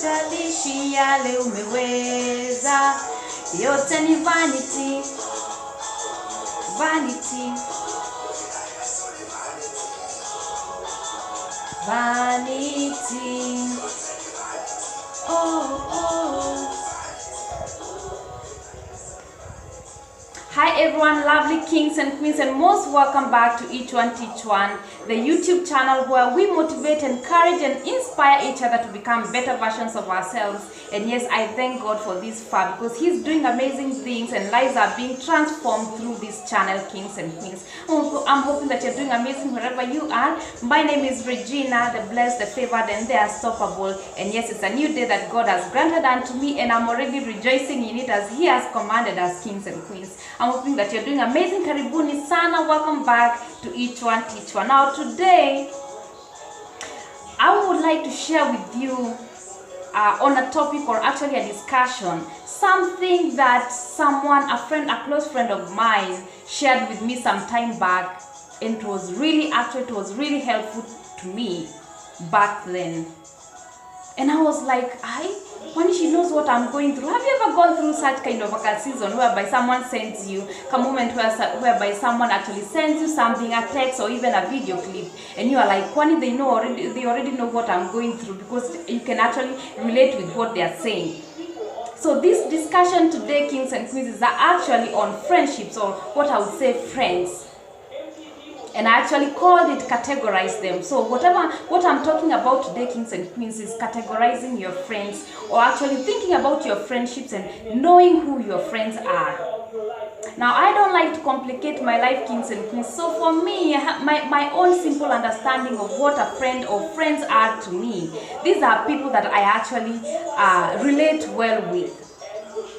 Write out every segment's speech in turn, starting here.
haijalishi yale umeweza, yote ni vanity, vanity, vanity. Oh, oh. Hi everyone, lovely kings and queens, and most welcome back to Each One Teach One, the YouTube channel where we motivate, encourage and inspire each other to become better versions of ourselves. And yes, I thank God for this far, because He's doing amazing things and lives are being transformed through this channel, kings and queens. I'm hoping that you're doing amazing wherever you are. My name is Regina, the blessed, the favored and the unstoppable. And yes, it's a new day that God has granted unto me, and I'm already rejoicing in it as He has commanded us, kings and queens. I'm hoping that you're doing amazing. Karibuni sana. Welcome back to Each One Teach One. Now today, I would like to share with you on a topic, or actually a discussion, something that someone, a friend, a close friend of mine shared with me some time back, and it was really helpful to me back then. And I was like, when she knows what I'm going through. Have you ever gone through such kind of a season whereby someone sends you a moment whereby someone actually sends you something, a text or even a video clip, and you are like, when they already know what I'm going through, because you can actually relate with what they are saying. So this discussion today, kings and queens, is actually on friendships, or what I would say friends. And I actually called it Categorize Them. So what I'm talking about today, kings and queens, is categorizing your friends, or actually thinking about your friendships and knowing who your friends are. Now, I don't like to complicate my life, kings and queens. So for me, I have my own simple understanding of what a friend or friends are to me. These are people that I actually relate well with.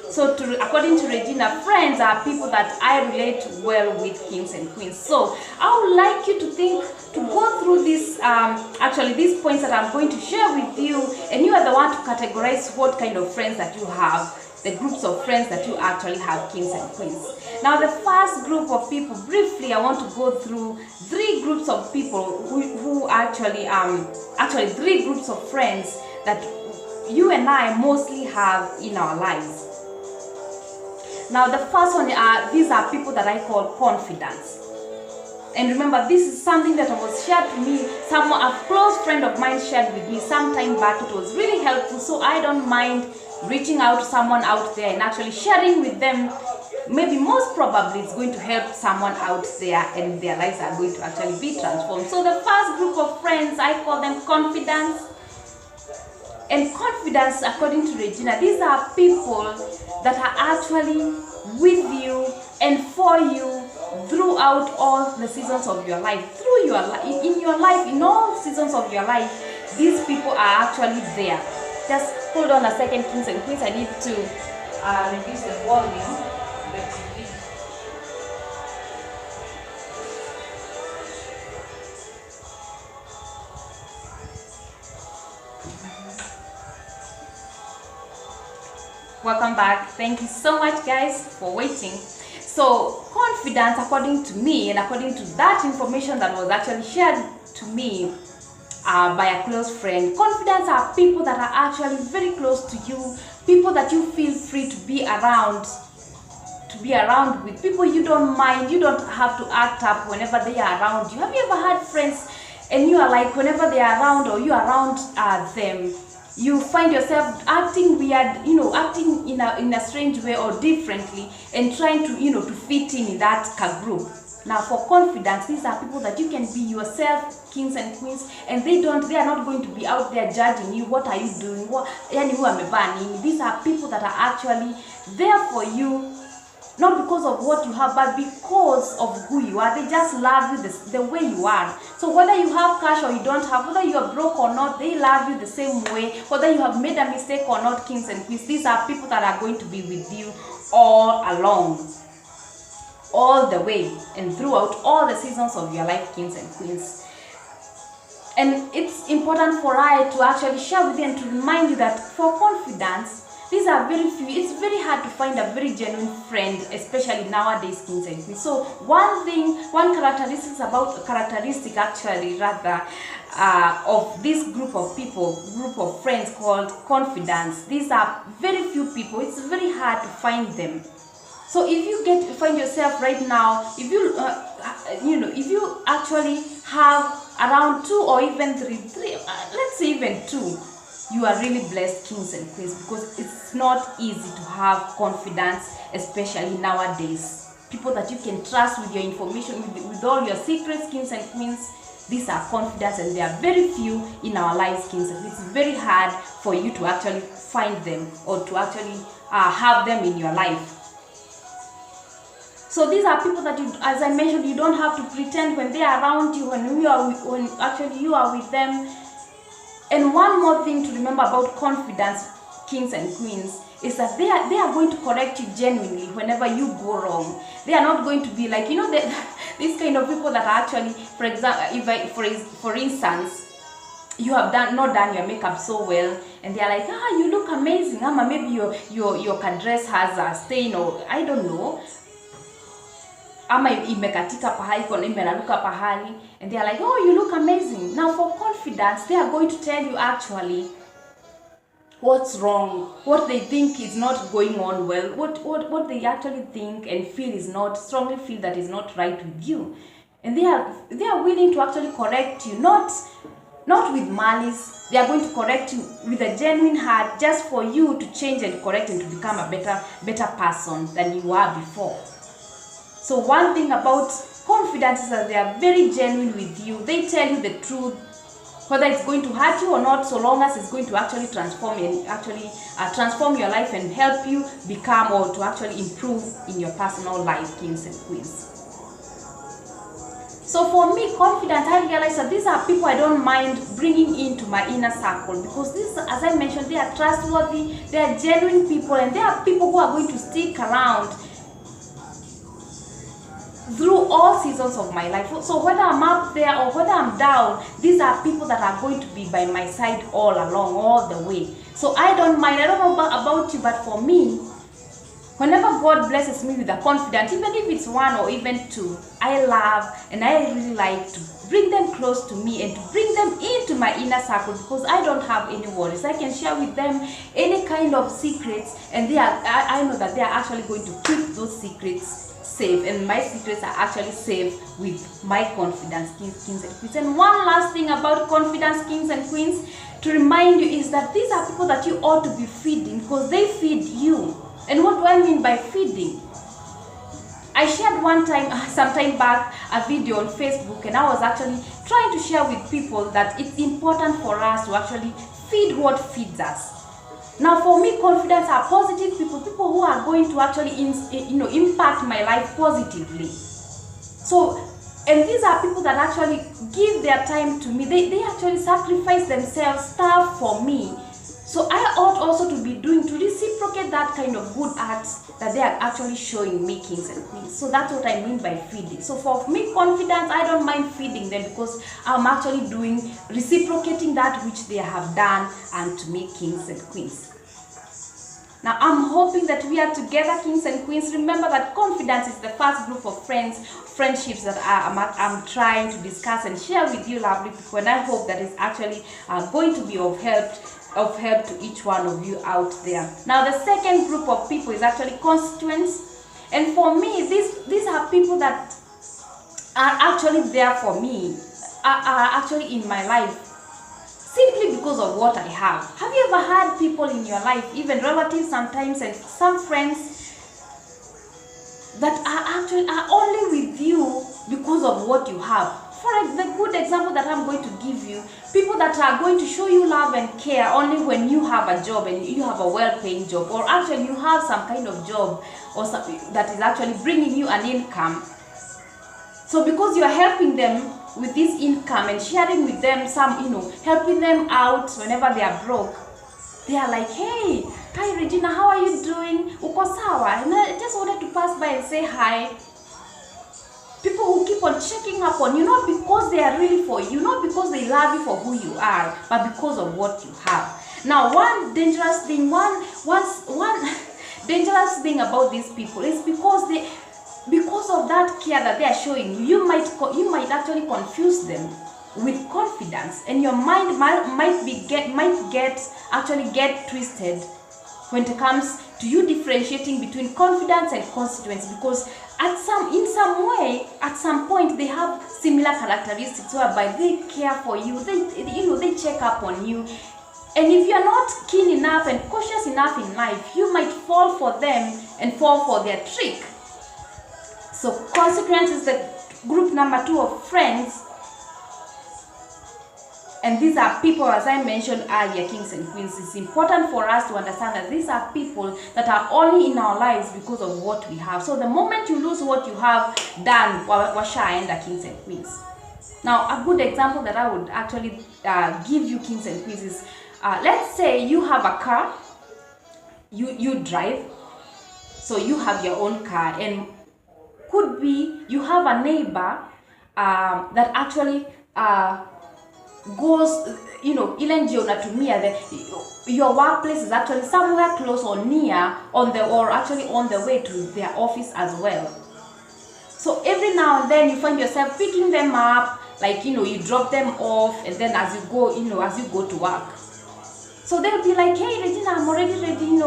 So according to Regina, friends are people that I relate well with, kings and queens. So I would like you to go through this, actually these points that I'm going to share with you, and you are the one to categorize what kind of friends that you have, the groups of friends that you actually have, kings and queens. Now the first group of people, briefly, I want to go through three groups of people who actually three groups of friends that you and I mostly have in our lives. Now the first one these are people that I call confidants. And remember, this is something that was shared to me, a close friend of mine shared with me some time back. It was really helpful, so I don't mind reaching out to someone out there and actually sharing with them. Maybe most probably it's going to help someone out there, and their lives are going to actually be transformed. So the first group of friends, I call them confidants. And confidence, according to Regina, these are people that are actually with you and for you throughout all the seasons of your life. In your life, in all seasons of your life, these people are actually there. Just hold on a second, kings and queens. I need to reduce the volume. Welcome back. Thank you so much, guys, for waiting. So confidence, according to me, and according to that information that was actually shared to me by a close friend, confidence are people that are actually very close to you, people that you feel free to be around with, people you don't mind, you don't have to act up whenever they are around you. Have you ever had friends and you are like, whenever they are around or you are around them, you find yourself acting weird, acting in a strange way or differently, and trying to, to fit in that group. Now for confidence, these are people that you can be yourself, kings and queens, and they are not going to be out there judging you. What are you doing? These are people that are actually there for you, not because of what you have, but because of who you are. They just love you the way you are. So whether you have cash or you don't have, whether you are broke or not, they love you the same way. Whether you have made a mistake or not, kings and queens, these are people that are going to be with you all along, all the way, and throughout all the seasons of your life, kings and queens. And it's important for I to actually share with you and to remind you that for confidence, These are very few. It's very hard to find a very genuine friend, especially nowadays, kings and queens. So one characteristic actually rather of this group of friends called confidence. These are very few people. It's very hard to find them. So if you find yourself right now, if you if you actually have around 2 or even 3, let's say even 2, you are really blessed, kings and queens, because it's not easy to have confidence, especially nowadays. People that you can trust with your information, with all your secrets, kings and queens. These are confidence, and they are very few in our lives, kings and queens. It's very hard for you to actually find them or to actually have them in your life. So these are people that, as I mentioned, you don't have to pretend when they are around you, when actually you are with them. And one more thing to remember about confidence, kings and queens, is that they are going to correct you genuinely whenever you go wrong. They are not going to be like, these kind of people that are actually, for example, for instance, you have not done your makeup so well, and they are like, you look amazing, maybe your dress has a stain, or I don't know, ama imekatika pahali, imeraruka pahali, and they are like, oh, you look amazing. Now for confidence, they are going to tell you actually what's wrong, what they think is not going on well, what they actually think and strongly feel that is not right with you. And they are willing to actually correct you, not with malice. They are going to correct you with a genuine heart, just for you to change and correct and to become a better person than you were before. So one thing about confidence is that they are very genuine with you. They tell you the truth, whether it's going to hurt you or not, so long as it's going to actually transform your life and help you become, or to actually improve in your personal life, kings and queens. So for me, confidence, I realize that these are people I don't mind bringing into my inner circle, because this, as I mentioned, they are trustworthy, they are genuine people, and they are people who are going to stick around through all seasons of my life. So whether I'm up there or whether I'm down, these are people that are going to be by my side all along, all the way. So I don't mind. I don't know about you, but for me, whenever God blesses me with a confidence, even if it's 1 or even 2, I love and I really like to bring them close to me and to bring them into my inner circle, because I don't have any worries. I can share with them any kind of secrets, and I know that they are actually going to keep those secrets safe, and my secrets are actually safe with my confidence, kings and queens. And one last thing about confidence, kings and queens, to remind you, is that these are people that you ought to be feeding, because they feed you. And what do I mean by feeding? I shared some time back, a video on Facebook, and I was actually trying to share with people that it's important for us to actually feed what feeds us. Now for me, confidence are positive people who are going to actually impact my life positively. So, and these are people that actually give their time to me. They actually sacrifice themselves, stuff for me. So I ought also to be doing, to reciprocate that kind of good acts that they are actually showing me, kings and queens. So that's what I mean by feeding. So for me, confidence, I don't mind feeding them, because I'm actually reciprocating that which they have done unto me, kings and queens. Now I'm hoping that we are together, kings and queens. Remember that confidence is the first group of friendships that I'm trying to discuss and share with you, lovely people. And I hope that it's actually going to be of help to each one of you out there. Now the second group of people is actually constituents, and for me, these are people that are actually there for me, are actually in my life simply because of what I have. Have you ever had people in your life, even relatives sometimes and some friends, that are only with you because of what you have? For the good example that I'm going to give you, people that are going to show you love and care only when you have a job and you have a well-paying job, or actually you have some kind of job or something that is actually bringing you an income. So because you are helping them with this income and sharing with them some, helping them out whenever they are broke, they are like, hey, hi Regina, how are you doing? Uko sawa? And I just wanted to pass by and say hi. People who keep on checking up on you, not because they are really for you, not because they love you for who you are, but because of what you have. Now, one dangerous thing about these people is because of that care that they are showing you, you might actually confuse them with confidence, and your mind might get twisted when it comes to you differentiating between confidence and consequence, because in some way, at some point, they have similar characteristics whereby they care for you, they check up on you. And if you're not keen enough and cautious enough in life, you might fall for them and fall for their trick. So consequence is the group number 2 of friends. And these are people, as I mentioned earlier, kings and queens. It's important for us to understand that these are people that are only in our lives because of what we have. So the moment you lose what you have, done, washaenda, kings and queens. Now, a good example that I would actually give you, kings and queens, is let's say you have a car, you drive, so you have your own car, and could be you have a neighbor that actually goes, ile njia unatumia, your workplace is actually somewhere close or near or actually on the way to their office as well. So every now and then you find yourself picking them up, like you drop them off, and then as you go to work. So they'll be like, hey Regina, I'm already ready,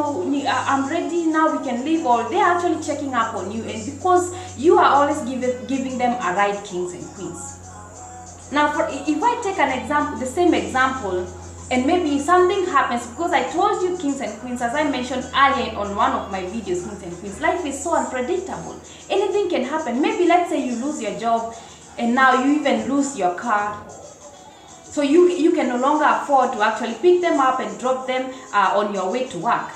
I'm ready now, we can leave. Or they're actually checking up on you, and because you are always giving them a ride, kings and queens. Now, if I take an example, the same example, and maybe something happens, because I told you, kings and queens, as I mentioned earlier on one of my videos, kings and queens, life is so unpredictable. Anything can happen. Maybe let's say you lose your job, and now you even lose your car. So you can no longer afford to actually pick them up and drop them on your way to work.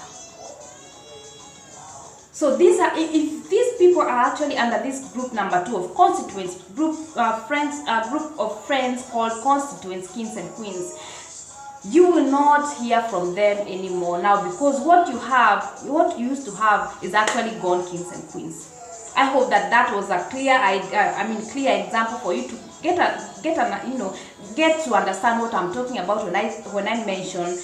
So if these people are actually under this group number 2 of constituents, group of friends called constituents, kings and queens, you will not hear from them anymore now, because what you used to have is actually gone, kings and queens. I hope that was a clear example for you to get to understand what I'm talking about when I mention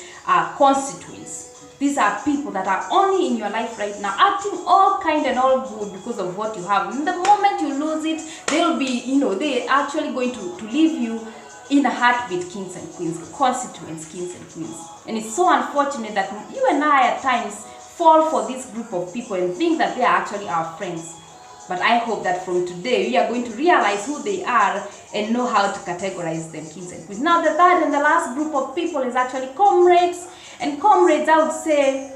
constituents. These are people that are only in your life right now, acting all kind and all good because of what you have. And the moment you lose it, they're actually going to leave you in a heartbeat, kings and queens, constituents, kings and queens. And it's so unfortunate that you and I at times fall for this group of people and think that they are actually our friends. But I hope that from today, we are going to realize who they are and know how to categorize them, kings and queens. Now, the third and the last group of people is actually comrades. And comrades, I would say,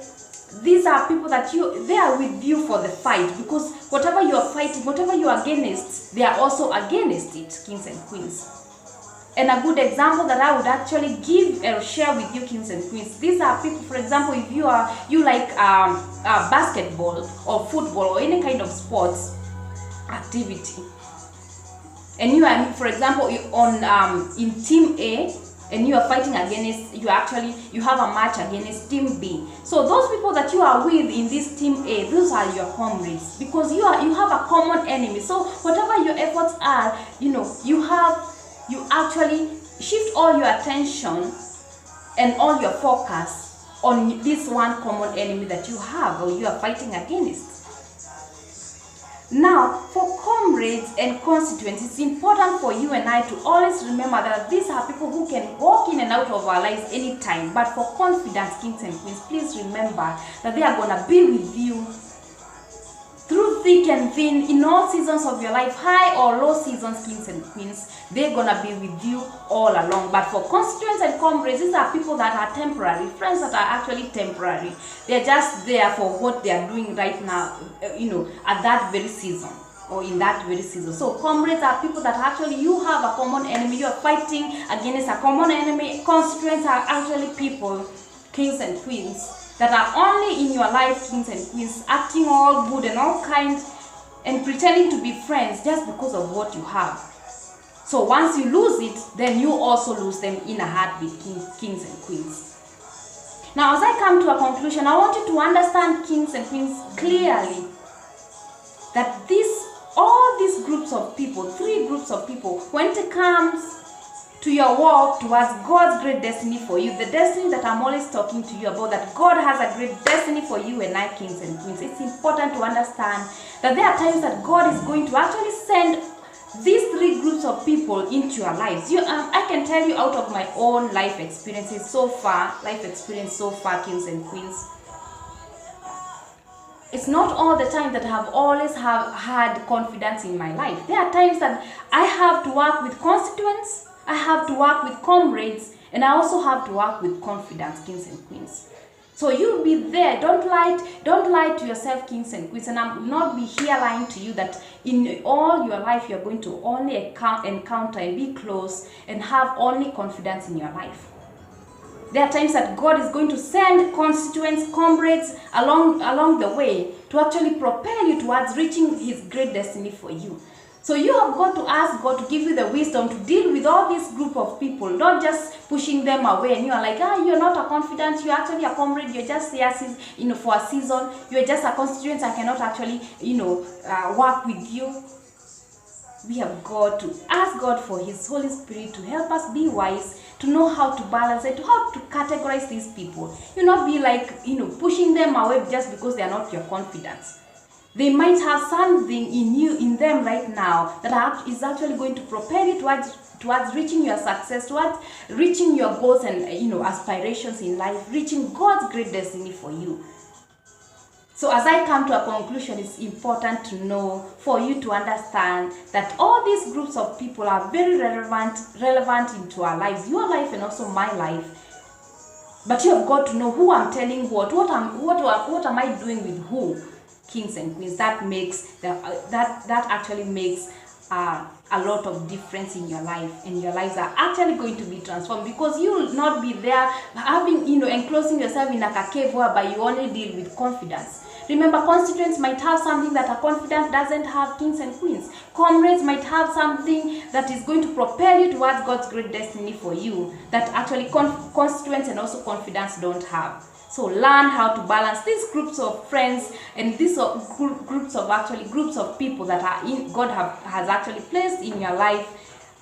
these are people that they are with you for the fight, because whatever you are fighting, whatever you are against, they are also against it, kings and queens. And a good example that I would actually give or share with you, kings and queens, these are people, for example, if you like basketball or football or any kind of sports activity, and you are, for example, in team A, and you are fighting against, you have a match against team B. So those people that you are with in this team A, those are your comrades, because you have a common enemy. So whatever your efforts are, you actually shift all your attention and all your focus on this one common enemy that you have or you are fighting against. Now, for comrades and constituents, it's important for you and I to always remember that these are people who can walk in and out of our lives anytime. But for confidence, kings and queens, please remember that they are going to be with you through thick and thin, in all seasons of your life, high or low seasons, kings and queens. They're going to be with you all along. But for constituents and comrades, these are people that are temporary, friends that are actually temporary. They're just there for what they are doing right now, at that very season or in that very season. So comrades are people that actually you have a common enemy. You are fighting against a common enemy. Constituents are actually people, kings and queens, that are only in your life, kings and queens, acting all good and all kind and pretending to be friends just because of what you have. So once you lose it, then you also lose them in a heartbeat, kings and queens. Now, as I come to a conclusion, I want you to understand, kings and queens, clearly that these all these groups of people, 3 groups of people, when it comes to your walk towards God's great destiny for you, the destiny that I'm always talking to you about, that God has a great destiny for you and I, kings and queens, it's important to understand that there are times that God is going to actually send these 3 groups of people into your lives. I can tell you out of my own life experience so far, kings and queens, it's not all the time that I have always had confidence in my life. There are times that I have to work with constituents, I have to work with comrades, and I also have to work with confidence, kings and queens. So you'll be there. Don't lie to yourself, kings and queens. And I will not be here lying to you that in all your life you're going to only encounter and be close and have only confidence in your life. There are times that God is going to send constituents, comrades along the way to actually propel you towards reaching His great destiny for you. So you have got to ask God to give you the wisdom to deal with all this group of people, not just pushing them away and you are like, you're not a confidant, you're actually a comrade, you're just there for a season, you're just a constituent, I cannot actually work with you. We have got to ask God for His Holy Spirit to help us be wise, to know how to balance it, how to categorize these people. You not be like, pushing them away just because they are not your confidants. They might have something in them right now that is actually going to propel you towards reaching your success, towards reaching your goals and aspirations in life, reaching God's great destiny for you. So as I come to a conclusion, it's important to know, for you to understand that all these groups of people are very relevant into our lives, your life and also my life. But you have got to know who I'm telling what am I doing with who, kings and queens. That actually makes a lot of difference in your life, and your lives are actually going to be transformed, because you will not be there enclosing yourself in like a cave whereby you only deal with confidence. Remember, constituents might have something that a confidant doesn't have, kings and queens. Comrades might have something that is going to propel you towards God's great destiny for you that actually constituents and also confidants don't have. So learn how to balance these groups of friends and these groups of people that God has actually placed in your life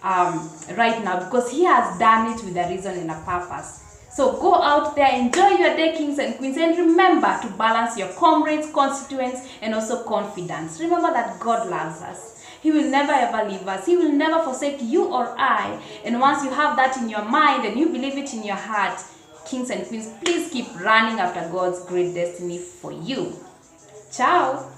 right now, because He has done it with a reason and a purpose. So go out there, enjoy your day, kings and queens, and remember to balance your comrades, constituents, and also confidence. Remember that God loves us. He will never ever leave us. He will never forsake you or I. And once you have that in your mind and you believe it in your heart, kings and queens, please keep running after God's great destiny for you. Ciao.